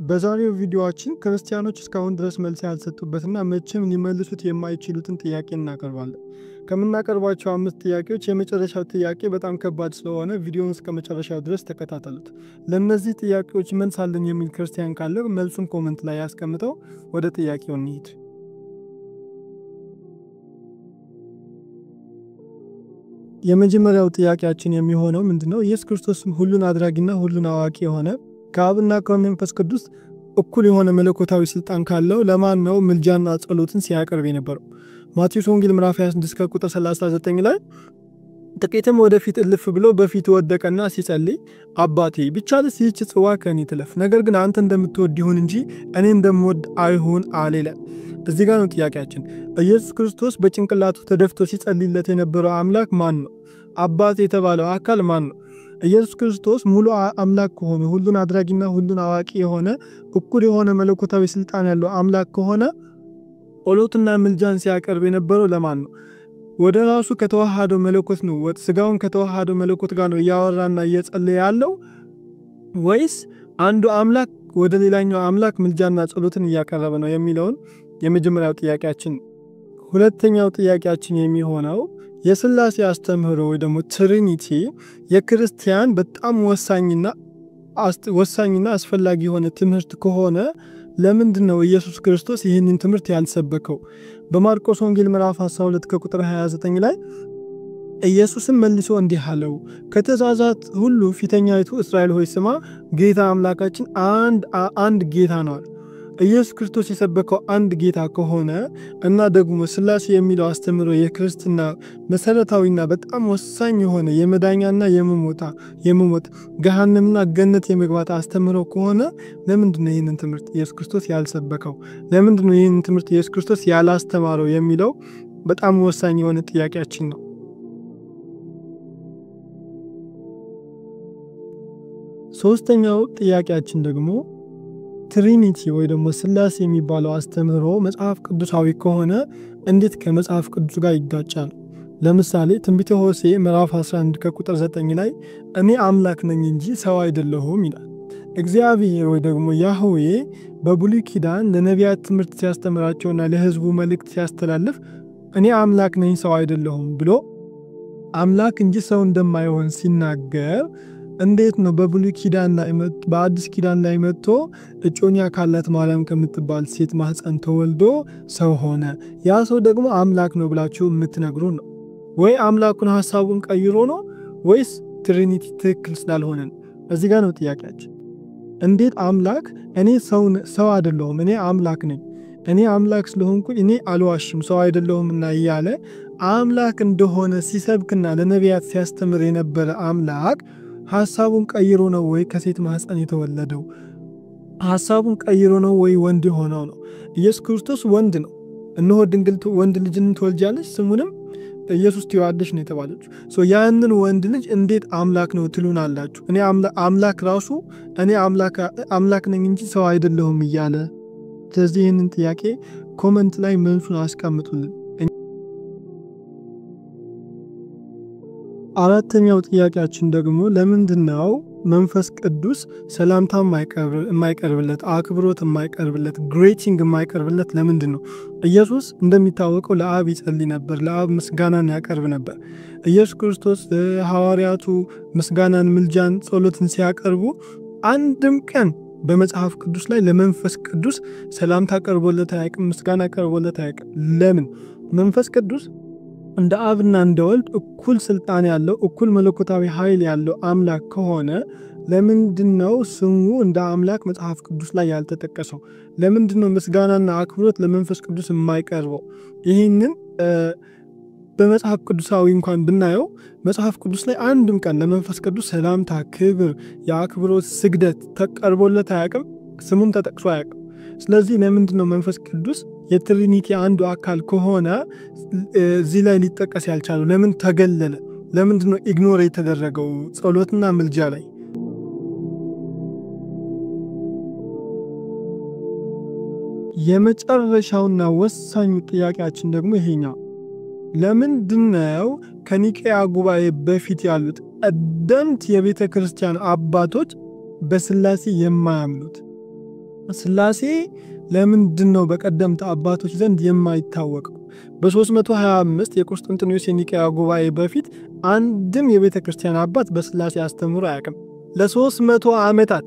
በዛሬው ቪዲዮአችን ክርስቲያኖች እስካሁን ድረስ መልስ ያልሰጡበትና መቼም ሊመልሱት የማይችሉትን ጥያቄ እናቀርባለን። ከምናቀርባቸው 5 ጥያቄዎች የመጨረሻው ጥያቄ በጣም ከባድ ስለሆነ ቪዲዮውን እስከ መጨረሻው ድረስ ተከታተሉት። ለእነዚህ ጥያቄዎች መልስ አለን የሚል ክርስቲያን ካለ መልሱን ኮመንት ላይ ያስቀምጠው። ወደ ጥያቄው እንሂድ። የመጀመሪያው ጥያቄያችን የሚሆነው ምንድነው? ኢየሱስ ክርስቶስ ሁሉን አድራጊና ሁሉን አዋቂ የሆነ ከአብና ከመንፈስ ቅዱስ እኩል የሆነ መለኮታዊ ስልጣን ካለው ለማን ነው ምልጃና ጸሎትን ሲያቀርብ የነበረው? ማቴዎስ ወንጌል ምዕራፍ 26 ቁጥር 39 ላይ ጥቂትም ወደፊት እልፍ ብሎ በፊት ወደቀና ሲጸልይ አባቴ ቢቻልስ ይህች ጽዋ ከኔ ትለፍ፣ ነገር ግን አንተ እንደምትወድ ይሁን እንጂ እኔ እንደምወድ አይሁን አለ። እዚህ ጋር ነው ጥያቄያችን። ኢየሱስ ክርስቶስ በጭንቅላቱ ተደፍቶ ሲጸልይለት የነበረው አምላክ ማን ነው? አባት የተባለው አካል ማን ነው? ኢየሱስ ክርስቶስ ሙሉ አምላክ ከሆነ ሁሉን አድራጊና ሁሉን አዋቂ የሆነ እኩል የሆነ መለኮታዊ ስልጣን ያለው አምላክ ከሆነ ጸሎትና ምልጃን ሲያቀርብ የነበረው ለማን ነው? ወደ ራሱ ከተዋሃደው መለኮት ነው? ስጋውን ከተዋሃደው መለኮት ጋር ነው እያወራና እየጸለየ ያለው ወይስ አንዱ አምላክ ወደ ሌላኛው አምላክ ምልጃና ጸሎትን እያቀረበ ነው የሚለውን የመጀመሪያው ጥያቄያችን። ሁለተኛው ጥያቄያችን የሚሆነው የሥላሴ አስተምህሮ ወይ ደግሞ ትሪኒቲ የክርስቲያን በጣም ወሳኝና አስፈላጊ የሆነ ትምህርት ከሆነ ለምንድን ነው ኢየሱስ ክርስቶስ ይህንን ትምህርት ያልሰበከው? በማርቆስ ወንጌል ምዕራፍ 12 ከቁጥር 29 ላይ ኢየሱስም መልሶ እንዲህ አለው፣ ከትእዛዛት ሁሉ ፊተኛይቱ እስራኤል ሆይ ስማ፣ ጌታ አምላካችን አንድ ጌታ ነው። ኢየሱስ ክርስቶስ የሰበከው አንድ ጌታ ከሆነ እና ደግሞ ሥላሴ የሚለው አስተምህሮ የክርስትና መሰረታዊና በጣም ወሳኝ የሆነ የመዳኛና የመሞት ገሃነምና ገነት የመግባት አስተምህሮ ከሆነ ለምንድን ነው ይህንን ትምህርት ኢየሱስ ክርስቶስ ያልሰበከው? ለምንድን ነው ይህንን ትምህርት ኢየሱስ ክርስቶስ ያላስተማረው የሚለው በጣም ወሳኝ የሆነ ጥያቄያችን ነው። ሶስተኛው ጥያቄያችን ደግሞ ትሪኒቲ ወይ ደግሞ ሥላሴ የሚባለው አስተምህሮ መጽሐፍ ቅዱሳዊ ከሆነ እንዴት ከመጽሐፍ ቅዱስ ጋር ይጋጫል? ለምሳሌ ትንቢተ ሆሴዕ ምዕራፍ 11 ከቁጥር 9 ላይ እኔ አምላክ ነኝ እንጂ ሰው አይደለሁም ይላል። እግዚአብሔር ወይ ደግሞ ያህዌ በብሉይ ኪዳን ለነቢያት ትምህርት ሲያስተምራቸውና ለሕዝቡ መልእክት ሲያስተላልፍ እኔ አምላክ ነኝ ሰው አይደለሁም ብሎ አምላክ እንጂ ሰው እንደማይሆን ሲናገር እንዴት ነው በብሉይ ኪዳን ላይ በአዲስ ኪዳን ላይ መጥቶ እጮኛ ካላት ማርያም ከምትባል ሴት ማህፀን ተወልዶ ሰው ሆነ? ያ ሰው ደግሞ አምላክ ነው ብላችሁ የምትነግሩ ነው ወይ? አምላኩን ሐሳቡን ቀይሮ ነው ወይስ ትሪኒቲ ትክክል ስላልሆነ? እዚህ ጋር ነው ጥያቄያችን። እንዴት አምላክ እኔ ሰው አይደለሁም እኔ አምላክ ነኝ፣ እኔ አምላክ ስለሆንኩኝ እኔ አልዋሽም ሰው አይደለሁምና እያለ አምላክ እንደሆነ ሲሰብክና ለነቢያት ሲያስተምር የነበረ አምላክ ሐሳቡን ቀይሮ ነው ወይ ከሴት ማህፀን የተወለደው? ሐሳቡን ቀይሮ ነው ወይ ወንድ ሆነው ነው? ኢየሱስ ክርስቶስ ወንድ ነው። እነሆ ድንግል ወንድ ልጅን ትወልጃለች ስሙንም ኢየሱስ ትይዋለሽ ነው የተባለችው። ያንን ወንድ ልጅ እንዴት አምላክ ነው ትሉናላችሁ? እኔ አምላክ ራሱ እኔ አምላክ ነኝ እንጂ ሰው አይደለሁም እያለ። ስለዚህ ይህንን ጥያቄ ኮመንት ላይ መልሱን አስቀምጡልን። አራተኛው ጥያቄያችን ደግሞ ለምንድነው መንፈስ ቅዱስ ሰላምታ የማይቀርብለት፣ አክብሮት የማይቀርብለት፣ ግሬቲንግ የማይቀርብለት ለምንድን ነው? ኢየሱስ እንደሚታወቀው ለአብ ይጸልይ ነበር፣ ለአብ ምስጋናን ያቀርብ ነበር። ኢየሱስ ክርስቶስ ሐዋርያቱ ምስጋናን፣ ምልጃን፣ ጸሎትን ሲያቀርቡ አንድም ቀን በመጽሐፍ ቅዱስ ላይ ለመንፈስ ቅዱስ ሰላምታ ቀርቦለት አያውቅም፣ ምስጋና ቀርቦለት አያውቅም። ለምን? መንፈስ ቅዱስ እንደ አብና እንደ ወልድ እኩል ስልጣን ያለው እኩል መለኮታዊ ኃይል ያለው አምላክ ከሆነ ለምንድነው ስሙ እንደ አምላክ መጽሐፍ ቅዱስ ላይ ያልተጠቀሰው? ለምንድነው ምስጋናና አክብሮት ለመንፈስ ቅዱስ የማይቀርበው? ይህንን በመጽሐፍ ቅዱሳዊ እንኳን ብናየው መጽሐፍ ቅዱስ ላይ አንድም ቀን ለመንፈስ ቅዱስ ሰላምታ፣ ክብር፣ የአክብሮት ስግደት ተቀርቦለት አያውቅም፣ ስሙም ተጠቅሶ አያውቅም። ስለዚህ ለምንድነው መንፈስ ቅዱስ የትሪኒቲ አንዱ አካል ከሆነ እዚህ ላይ ሊጠቀስ ያልቻለው? ለምን ተገለለ? ለምንድነው ኢግኖር የተደረገው ጸሎትና ምልጃ ላይ? የመጨረሻውና ወሳኙ ጥያቄያችን ደግሞ ይሄኛው፣ ለምንድነው ከኒቄያ ጉባኤ በፊት ያሉት ቀደምት የቤተ ክርስቲያን አባቶች በሥላሴ የማያምኑት? ስላሴ ለምንድነው በቀደምት አባቶች ዘንድ የማይታወቀው? በ325 የቆስጠንጢኖስ የኒቅያ ጉባኤ በፊት አንድም የቤተ ክርስቲያን አባት በስላሴ አስተምሮ አያውቅም። ለ300 ዓመታት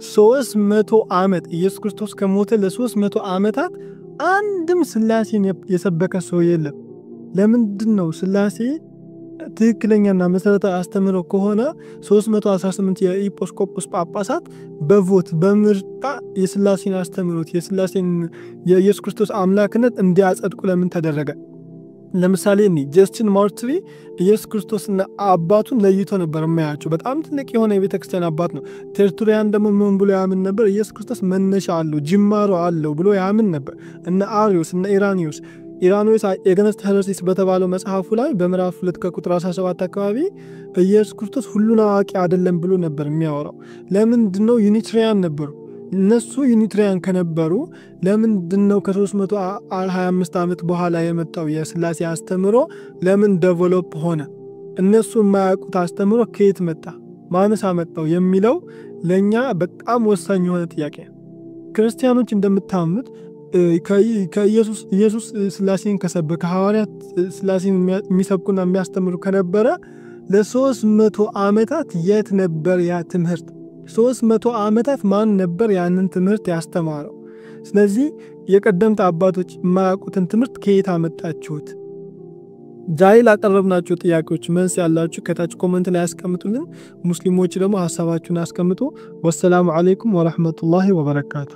300 ዓመት ኢየሱስ ክርስቶስ ከሞተ ለ300 ዓመታት አንድም ስላሴን የሰበከ ሰው የለም። ለምንድነው ስላሴ ትክክለኛና መሰረታዊ አስተምሮ ከሆነ 318 የኤጲስቆጶስ ጳጳሳት በቮት በምርጫ የስላሴን አስተምሮት የስላሴን የኢየሱስ ክርስቶስ አምላክነት እንዲያጸድቁ ለምን ተደረገ? ለምሳሌ ጀስቲን ማርትሪ ኢየሱስ ክርስቶስና አባቱን ለይቶ ነበር የሚያያቸው። በጣም ትልቅ የሆነ የቤተክርስቲያን አባት ነው። ቴርቱሊያን ደግሞ ምን ብሎ ያምን ነበር? ኢየሱስ ክርስቶስ መነሻ አለው ጅማሮ አለው ብሎ ያምን ነበር። እነ አሪዮስ እነ ኢራኒዮስ የገነስት ሄረሲስ በተባለው መጽሐፉ ላይ በምዕራፍ 2 ከቁጥር 17 አካባቢ ኢየሱስ ክርስቶስ ሁሉን አዋቂ አይደለም ብሎ ነበር የሚያወራው። ለምንድነው? ዩኒትሪያን ነበሩ። እነሱ ዩኒትሪያን ከነበሩ ለምንድነው ከ325 ዓመት በኋላ የመጣው የስላሴ አስተምሮ ለምን ዴቨሎፕ ሆነ? እነሱ የማያውቁት አስተምሮ ከየት መጣ? ማንስ አመጣው? የሚለው ለኛ በጣም ወሳኝ የሆነ ጥያቄ ነው። ክርስቲያኖች እንደምታምኑት ኢየሱስ ስላሴን ከሰበከ ሐዋርያት ስላሴን የሚሰብኩና የሚያስተምሩ ከነበረ ለ300 ዓመታት የት ነበር ያ ትምህርት? 300 ዓመታት ማን ነበር ያንን ትምህርት ያስተማረው? ስለዚህ የቀደምት አባቶች የማያውቁትን ትምህርት ከየት አመጣችሁት? ዛሬ ላቀረብናቸው ጥያቄዎች መልስ ያላችሁ ከታች ኮሜንት ላይ አስቀምጡልን። ሙስሊሞች ደግሞ ሐሳባችሁን አስቀምጡ። ወሰላሙ አለይኩም ወራህመቱላሂ ወበረካቱ።